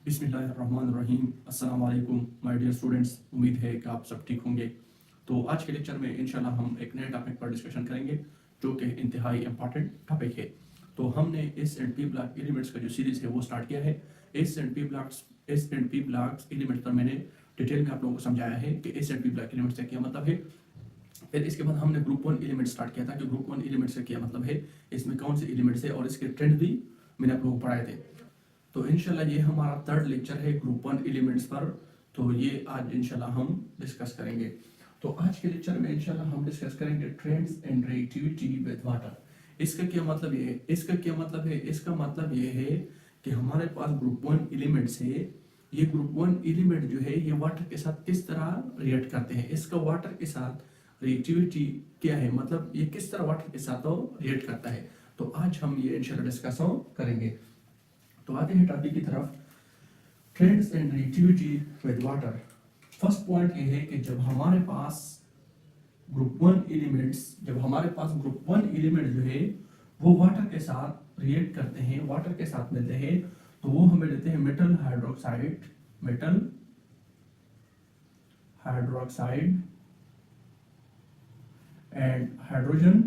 बिस्मिल्लाहिर्रहमानिर्रहीम। अस्सलाम वालेकुम माय डियर स्टूडेंट्स, उम्मीद है कि आप सब ठीक होंगे। तो आज के लेक्चर में इंशाल्लाह हम एक नए टॉपिक पर डिस्कशन करेंगे जो कि इंतहाई इंपॉर्टेंट टॉपिक है। तो हमने S and P block elements का जो सीरीज़ है वो स्टार्ट किया है। S and P blocks elements पर मैंने डिटेल में आप लोगों को समझाया है कि S and P block elements का क्या मतलब है। फिर इसके बाद हमने ग्रुप वन एलिमेंट स्टार्ट किया था कि ग्रुप वन एलिमेंट्स का क्या मतलब है, इसमें कौन से एलिमेंट्स है और इसके ट्रेंड भी मैंने आप लोगों को पढ़ाए थे। तो इंशाल्लाह ये हमारा थर्ड लेक्चर है ग्रुप वन एलिमेंट्स पर। तो ये आज इंशाल्लाह हम डिस्कस करेंगे। तो आज के लेक्चर में इंशाल्लाह हम डिस्कस करेंगे trends and reactivity with water. इसका क्या मतलब ये है? इसका मतलब ये है कि हमारे पास ग्रुप वन एलिमेंट्स है। ये ग्रुप वन एलिमेंट जो है ये वाटर के साथ किस तरह रिएक्ट करते हैं, इसका वाटर के साथ रिएक्टिविटी क्या है, मतलब ये किस तरह वाटर के साथ रिएक्ट करता है। तो आज हम ये इंशाल्लाह डिस्कस करेंगे। तो आते हैं टॉपिक की तरफ, trends and reactivity with water. First point ये है कि जब हमारे पास ग्रुप वन एलिमेंट जो है वो वाटर के साथ रिएक्ट करते हैं, वाटर के साथ मिलते हैं, तो वो हमें देते हैं metal hydroxide and hydrogen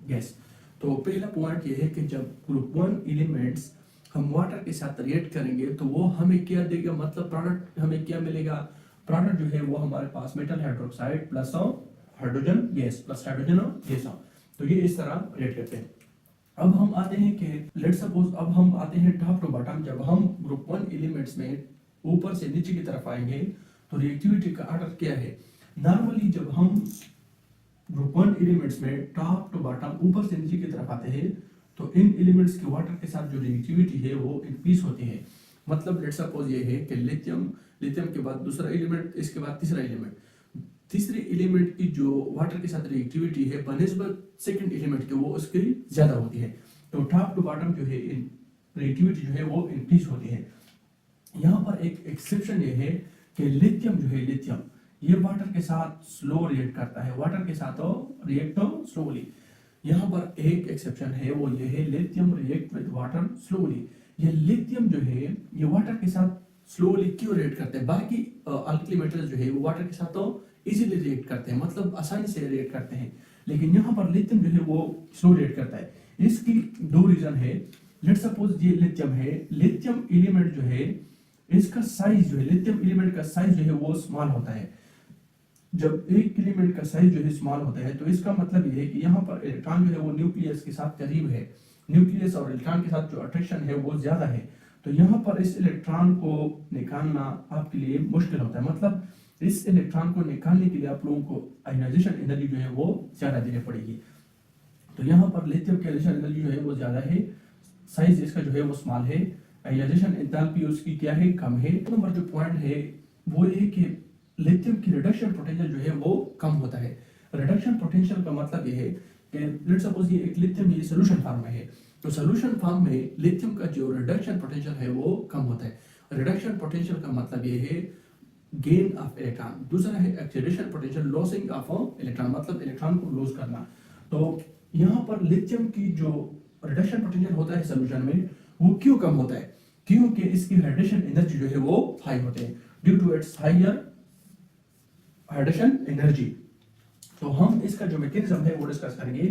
gas. तो पहला पॉइंट ये है कि जब ग्रुप वन एलिमेंट्स हम वाटर के साथ रिएक्ट करेंगे तो वो हमें क्या देगा, मतलब प्रोडक्ट हमें क्या मिलेगा। प्रोडक्ट जो है वो हमारे पास metal hydroxide plus hydrogen gas. तो ये इस तरह रिएक्ट करते हैं। अब हम आते हैं कि लेट्स सपोज अब हम आते हैं टॉप टू बॉटम। जब हम ग्रुप वन एलिमेंट्स में ऊपर से नीचे की तरफ आएंगे तो रिएक्टिविटी का ऑर्डर क्या है। नॉर्मली जब हम ग्रुप वन एलिमेंट्स में टॉप टू बॉटम ऊपर से नीचे की तरफ आते हैं तो इन एलिमेंट्स के वाटर के साथ जो रिएक्टिविटी है वो इंक्रीज होती है। मतलब लेट्स सपोज ये है कि लिथियम के बाद दूसरा एलिमेंट, इसके बाद तीसरे एलिमेंट की जो वाटर के साथ रिएक्टिविटी है बनिस्बत सेकंड एलिमेंट के वो उसकी ज्यादा होती है। तो टॉप टू बॉटम जो है रिएक्टिविटी जो है वो इंक्रीज होती है। यहाँ पर एक एक्सेप्शन ये है कि लिथियम ये वाटर के साथ स्लो रिएक्ट करता है, वाटर के साथ रिएक्ट स्लोली। यहाँ पर एक एक्सेप्शन है, वो ये है lithium react with water slowly. ये लिथियम जो है ये वाटर के साथ स्लोली क्यों रिएक्ट करते हैं, बाकी अल्कली मेटल्स जो है वो वाटर के साथ इजीली रिएक्ट करते हैं, मतलब आसानी से रिएक्ट करते हैं, लेकिन यहाँ पर लिथियम जो है वो स्लो रिएक्ट करता है। इसकी दो रीजन है। लेट्स सपोज ये लिथियम है, लिथियम एलिमेंट जो है इसका साइज जो है, लिथियम एलिमेंट का साइज जो है वो स्मॉल होता है। जब एक एलिमेंट का साइज जो है स्मॉल होता है तो इसका मतलब ये है कि यहाँ पर इलेक्ट्रॉन जो है वो न्यूक्लियस के साथ करीब है, न्यूक्लियस और इलेक्ट्रॉन के साथ जो अट्रैक्शन है वो ज्यादा है। तो यहाँ पर इस इलेक्ट्रॉन को निकालना आपके लिए मुश्किल होता है, मतलब इस इलेक्ट्रॉन को निकालने के लिए आप लोगों को आयोनाइजेशन एनर्जी जो है वो ज्यादा देनी पड़ेगी। तो यहाँ पर लिथियम की आयोनाइजेशन एनर्जी जो है वो ज्यादा है, साइज इसका जो है वो स्मॉल है, आयोनाइजेशन एंथैल्पी उसकी क्या है, कम है। नंबर जो पॉइंट है वो ये कि लिथियम की रिडक्शन पोटेंशियल जो है वो कम होता है। रिडक्शन पोटेंशियल का मतलब ये है कि लेट्स सपोज ये एक लिथियम ये सॉल्यूशन फॉर्म में है, तो सॉल्यूशन फॉर्म में लिथियम का जो रिडक्शन पोटेंशियल है वो कम होता है। रिडक्शन पोटेंशियल का मतलब ये है गेन ऑफ इलेक्ट्रॉन, दूसरा है acceleration potential losing of electron, मतलब इलेक्ट्रॉन को लॉस करना। तो यहाँ पर लिथियम की जो रिडक्शन पोटेंशियल होता है सॉल्यूशन में वो क्यों कम होता है, क्योंकि इसकी हाइड्रेशन एनर्जी जो है वो हाई होते हैं due to its higher hydration energy. तो हम इसका जो मैकेनिज्म है वो डिस्कस करेंगे।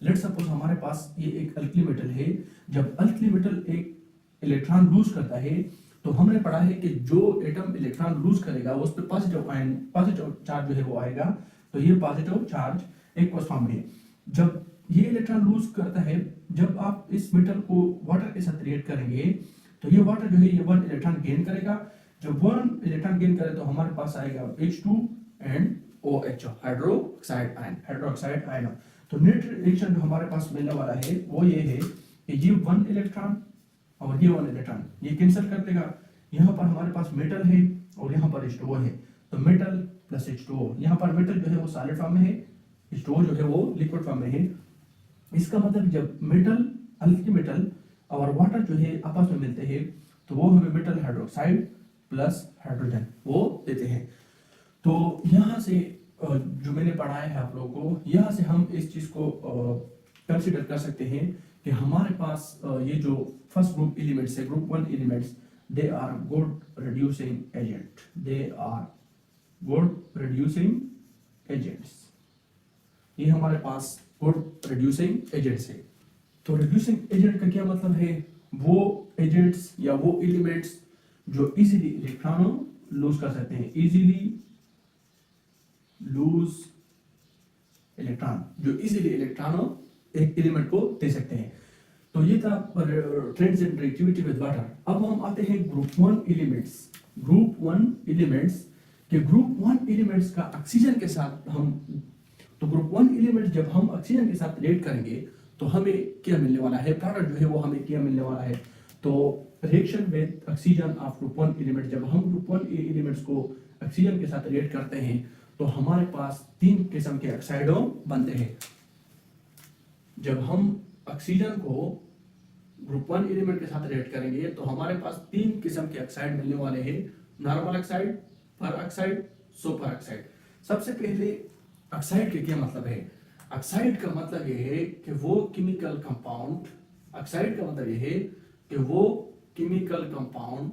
लेट्स सपोज हमारे पास ये एक अल्कली मेटल है, जब अल्कली मेटल एक इलेक्ट्रॉन लूज करता है तो हमने पढ़ा है कि जो एटम इलेक्ट्रॉन लूज करेगा उस पर पॉजिटिव चार्ज जो है वो आएगा। तो ये पॉजिटिव चार्ज एक्वस फॉर्म में है। जब ये इलेक्ट्रॉन लूज करता है, जब आप इस मेटल को वाटर के साथ रिएक्ट करेंगे तो ये वाटर जो है ये वन इलेक्ट्रॉन गेन करेगा। जब वन इलेक्ट्रॉन गेन करे तो हमारे पास आएगा H2 and OH hydroxide ion. तो नेट रिएक्शन जो हमारे पास मिलने वाला है वो ये है कि ये वन इलेक्ट्रॉन और ये वन इलेक्ट्रॉन ये कैंसिल कर देगा। यहाँ पर हमारे पास मेटल है और यहाँ पर H2O है, तो मेटल प्लस H2O, यहाँ पर मेटल जो है वो सॉलिड फॉर्म में है, H2O जो है वो लिक्विड फॉर्म में है। इसका मतलब जब मेटल अल्कली मेटल और वाटर जो है आपस में मिलते हैं तो वो हमें मेटल हाइड्रोक्साइड प्लस हाइड्रोजन वो देते हैं। तो यहाँ से जो मैंने पढ़ाया है आप लोगों को, यहाँ से हम इस चीज को कंसिडर कर सकते हैं कि हमारे पास ये जो फर्स्ट ग्रुप एलिमेंट्स है, group 1 elements, they are good reducing agent, they are good reducing agents. ये हमारे पास गुड रिड्यूसिंग एजेंट्स है। तो रिड्यूसिंग एजेंट का क्या मतलब है? वो एजेंट्स या वो एलिमेंट्स जो इजीली इलेक्ट्रॉनों लूज कर सकते हैं, इजीली लूज इलेक्ट्रॉन, जो इजीली इलेक्ट्रॉनों एक एलिमेंट को दे सकते हैं। तो ये था trends in reactivity with water. अब हम आते हैं ग्रुप 1 एलिमेंट्स। ग्रुप 1 एलिमेंट्स के ग्रुप 1 एलिमेंट्स का ऑक्सीजन के साथ हम, तो ग्रुप 1 एलिमेंट जब हम ऑक्सीजन के साथ रिएक्ट करेंगे तो हमें क्या मिलने वाला है? प्रोडक्ट जो है वो हमें क्या मिलने वाला है? तो reaction with oxygen of group 1 element, जब हम ग्रुप 1 एलिमेंट्स को ऑक्सीजन के साथ रिएक्ट करते हैं तो हमारे पास 3 किस्म के ऑक्साइडों बनते हैं। जब हम ऑक्सीजन को ग्रुप 1 एलिमेंट के साथ रिएक्ट करेंगे तो हमारे पास 3 किस्म के ऑक्साइड मिलने वाले हैं, नॉर्मल ऑक्साइड, पर ऑक्साइड, सुपर ऑक्साइड। सबसे पहले ऑक्साइड के क्या मतलब है? ऑक्साइड का मतलब यह है कि वो केमिकल कंपाउंड, ऑक्साइड का मतलब यह है कि वो केमिकल कंपाउंड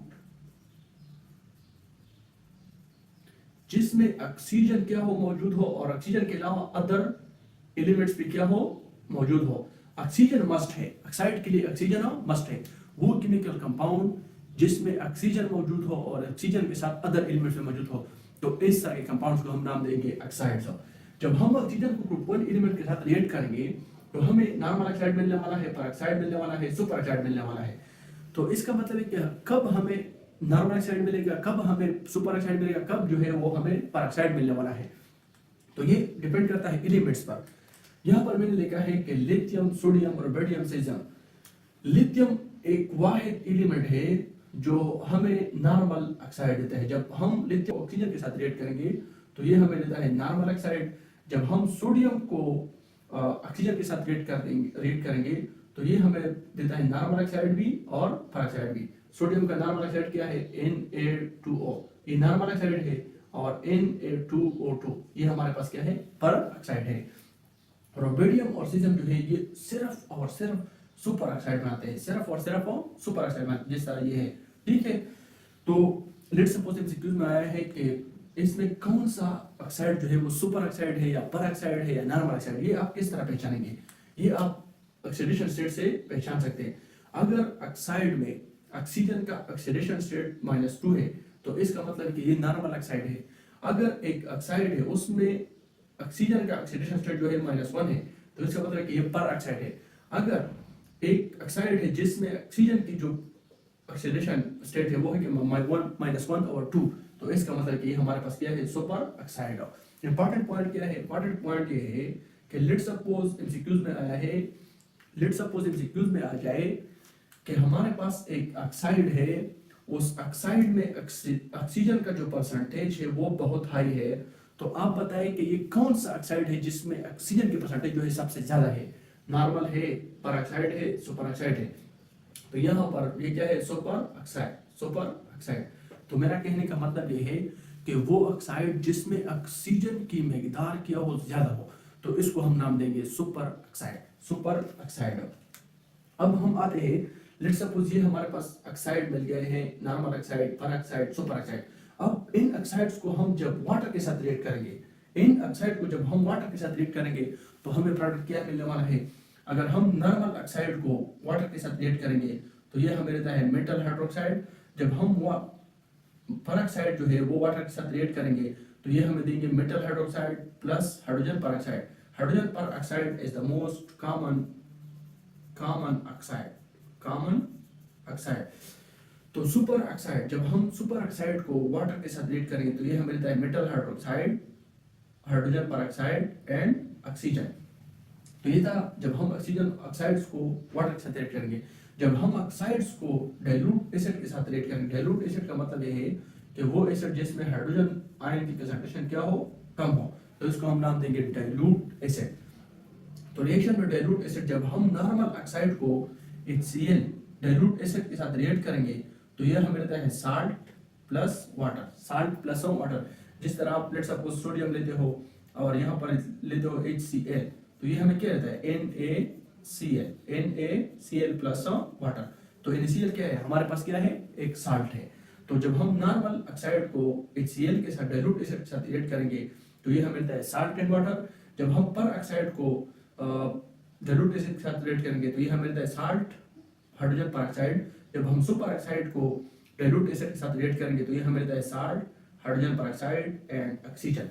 जिसमें ऑक्सीजन क्या हो, मौजूद हो, और ऑक्सीजन के अलावा अदर एलिमेंट्स भी क्या हो, मौजूद हो। ऑक्सीजन मस्ट है, ऑक्साइड के लिए ऑक्सीजन मस्ट है। वो केमिकल कंपाउंड जिसमें ऑक्सीजन मौजूद हो और ऑक्सीजन के साथ अदर एलिमेंट्स भी मौजूद हो, तो इस तरह के कंपाउंड्स को हम नाम देंगे ऑक्साइड्स। जब हम ऑक्सीजन को ग्रुप 1 एलिमेंट के साथ रिएक्ट करेंगे तो हमें नॉर्मल ऑक्साइड मिलने वाला है, पर ऑक्साइड मिलने वाला है, सुपर ऑक्साइड मिलने वाला है। तो इसका मतलब है कि कब हमें नॉर्मल ऑक्साइड मिलेगा, कब हमें सुपर ऑक्साइड मिलेगा, कब जो है वो हमें पर ऑक्साइड मिलने वाला है। तो ये डिपेंड करता है एलिमेंट्स पर। यहाँ पर मैंने लिखा है कि लिथियम, सोडियम और बेरिलियम सेजन। लिथियम एक वाहिद एलिमेंट है जो हमें नॉर्मल ऑक्साइड देता है। जब हम लिथियम ऑक्सीजन के साथ रिएक्ट करेंगे तो ये हमें देता है नॉर्मल ऑक्साइड। जब हम सोडियम को ऑक्सीजन के साथ रिएक्ट करेंगे तो ये हमें देता है नॉर्मल ऑक्साइड भी और पर ऑक्साइड भी। सोडियम का नॉर्मल ऑक्साइड क्या है? Na2O, ये नॉर्मल ऑक्साइड है, और Na2O2 ये हमारे पास क्या है? पर ऑक्साइड है। बेरिलियम और सीजियम जो है ये सिर्फ और सिर्फ सुपर ऑक्साइड बनाते हैं, सिर्फ और सिर्फ सुपर ऑक्साइड बनाते हैं, जिस तरह ये है। ठीक है, तो लेट्स सपोज एमसीक्यूज में आया है कि इसमें कौन सा ऑक्साइड जो है वो सुपर ऑक्साइड है या पर ऑक्साइड है या नॉर्मल ऑक्साइड, ये आप किस तरह पहचानेंगे? ये आप ऑक्सीडेशन स्टेट से पहचान सकते हैं। अगर ऑक्साइड में ऑक्सीजन का ऑक्सीडेशन स्टेट -2 है तो इसका मतलब है कि ये नॉर्मल ऑक्साइड है। अगर एक ऑक्साइड है उसमें ऑक्सीजन का ऑक्सीडेशन स्टेट जो है -1 है तो इसका मतलब है कि ये पर ऑक्साइड है। अगर एक ऑक्साइड है जिसमें ऑक्सीजन की जो ऑक्सीडेशन स्टेट है वो है कि -1/2, तो इसका मतलब है कि हमारे पास क्या है? Super oxide. इंपॉर्टेंट पॉइंट क्या है? इंपॉर्टेंट पॉइंट ये है कि लेट्स सपोज एमसीक्यूज में आया है, लेट्स सपोज एमसीक्यूज में आ जाए कि हमारे पास एक ऑक्साइड है, उस ऑक्साइड में ऑक्सीजन का जो परसेंटेज है वो बहुत हाई है, तो आप बताएं कि ये कौन सा ऑक्साइड है जिसमें ऑक्सीजन की परसेंटेज जो है सबसे ज्यादा है? नॉर्मल है, पर ऑक्साइड है, सुपर ऑक्साइड है। तो यहाँ पर ये क्या है? Super oxide, super oxide. तो मेरा कहने का मतलब ये है कि वो ऑक्साइड जिसमें ऑक्सीजन की मिकदार क्या हो, ज्यादा हो, तो इसको हम नाम देंगे सुपर ऑक्साइड, सुपर ऑक्साइड। अब हम आते हैं, लेट्स सपोज ये हमारे पास ऑक्साइड मिल गए हैं, नॉर्मल ऑक्साइड, पर ऑक्साइड, सुपर ऑक्साइड। अब इन ऑक्साइड्स को हम जब वाटर के साथ रिएक्ट करेंगे, इन ऑक्साइड को जब हम वाटर के साथ रिएक्ट करेंगे तो हमें प्रोडक्ट क्या मिलने वाला है? अगर हम नॉर्मल ऑक्साइड को वाटर के साथ रिएक्ट करेंगे तो ये हमें देता है मेटल हाइड्रोक्साइड। जब हम पर ऑक्साइड जो है वो वाटर के साथ रिएक्ट करेंगे तो ये हमें देंगे मेटल हाइड्रोक्साइड प्लस हाइड्रोजन पर ऑक्साइड। हाइड्रोजन पर oxide is the most common oxide, common oxide. तो सुपर ऑक्साइड, जब हम सुपर ऑक्साइड को वाटर के साथ रिएक्ट करेंगे तो ये हमें देता है मेटल हाइड्रोक्साइड, हाइड्रोजन पर ऑक्साइड एंड ऑक्सीजन। तो ये था जब हम ऑक्सीजन ऑक्साइड्स को वाटर के साथ रिएक्ट करेंगे। जब हम ऑक्साइड्स को डाइल्यूट एसिड के साथ रिएक्ट करेंगे, डाइल्यूट एसिड का मतलब ये है कि वो एसिड जिसमें हाइड्रोजन आयन की कंसंट्रेशन क्या हो, कम हो, तो इसको हम नाम देंगे डाइल्यूट एसिड। तो रिएक्शन में डाइल्यूट एसिड, जब हम नॉर्मल ऑक्साइड को HCl डाइल्यूट एसिड के साथ रिएक्ट करेंगे तो यह हमें देता है salt plus water, salt plus water. जिस तरह आप लेट्स सपोज सोडियम लेते हो और यहाँ पर लेते हो HCl, तो ये हमें क्या रहता है? Cl, NaCl plus water. तो NaCl क्या है, हमारे पास क्या है, एक साल्ट है। तो जब हम नॉर्मल ऑक्साइड को HCl के साथ डाइल्यूट एसिड के साथ रिएक्ट करेंगे तो ये हमें मिलता है साल्ट एंड वाटर। जब हम पर ऑक्साइड को डाइल्यूट एसिड के साथ रिएक्ट करेंगे तो ये हमें मिलता है साल्ट हाइड्रोजन पर ऑक्साइड। जब हम सुपर ऑक्साइड को डाइल्यूट एसिड के साथ रिएक्ट करेंगे तो ये हमें मिलता है साल्ट हाइड्रोजन पर ऑक्साइड एंड ऑक्सीजन।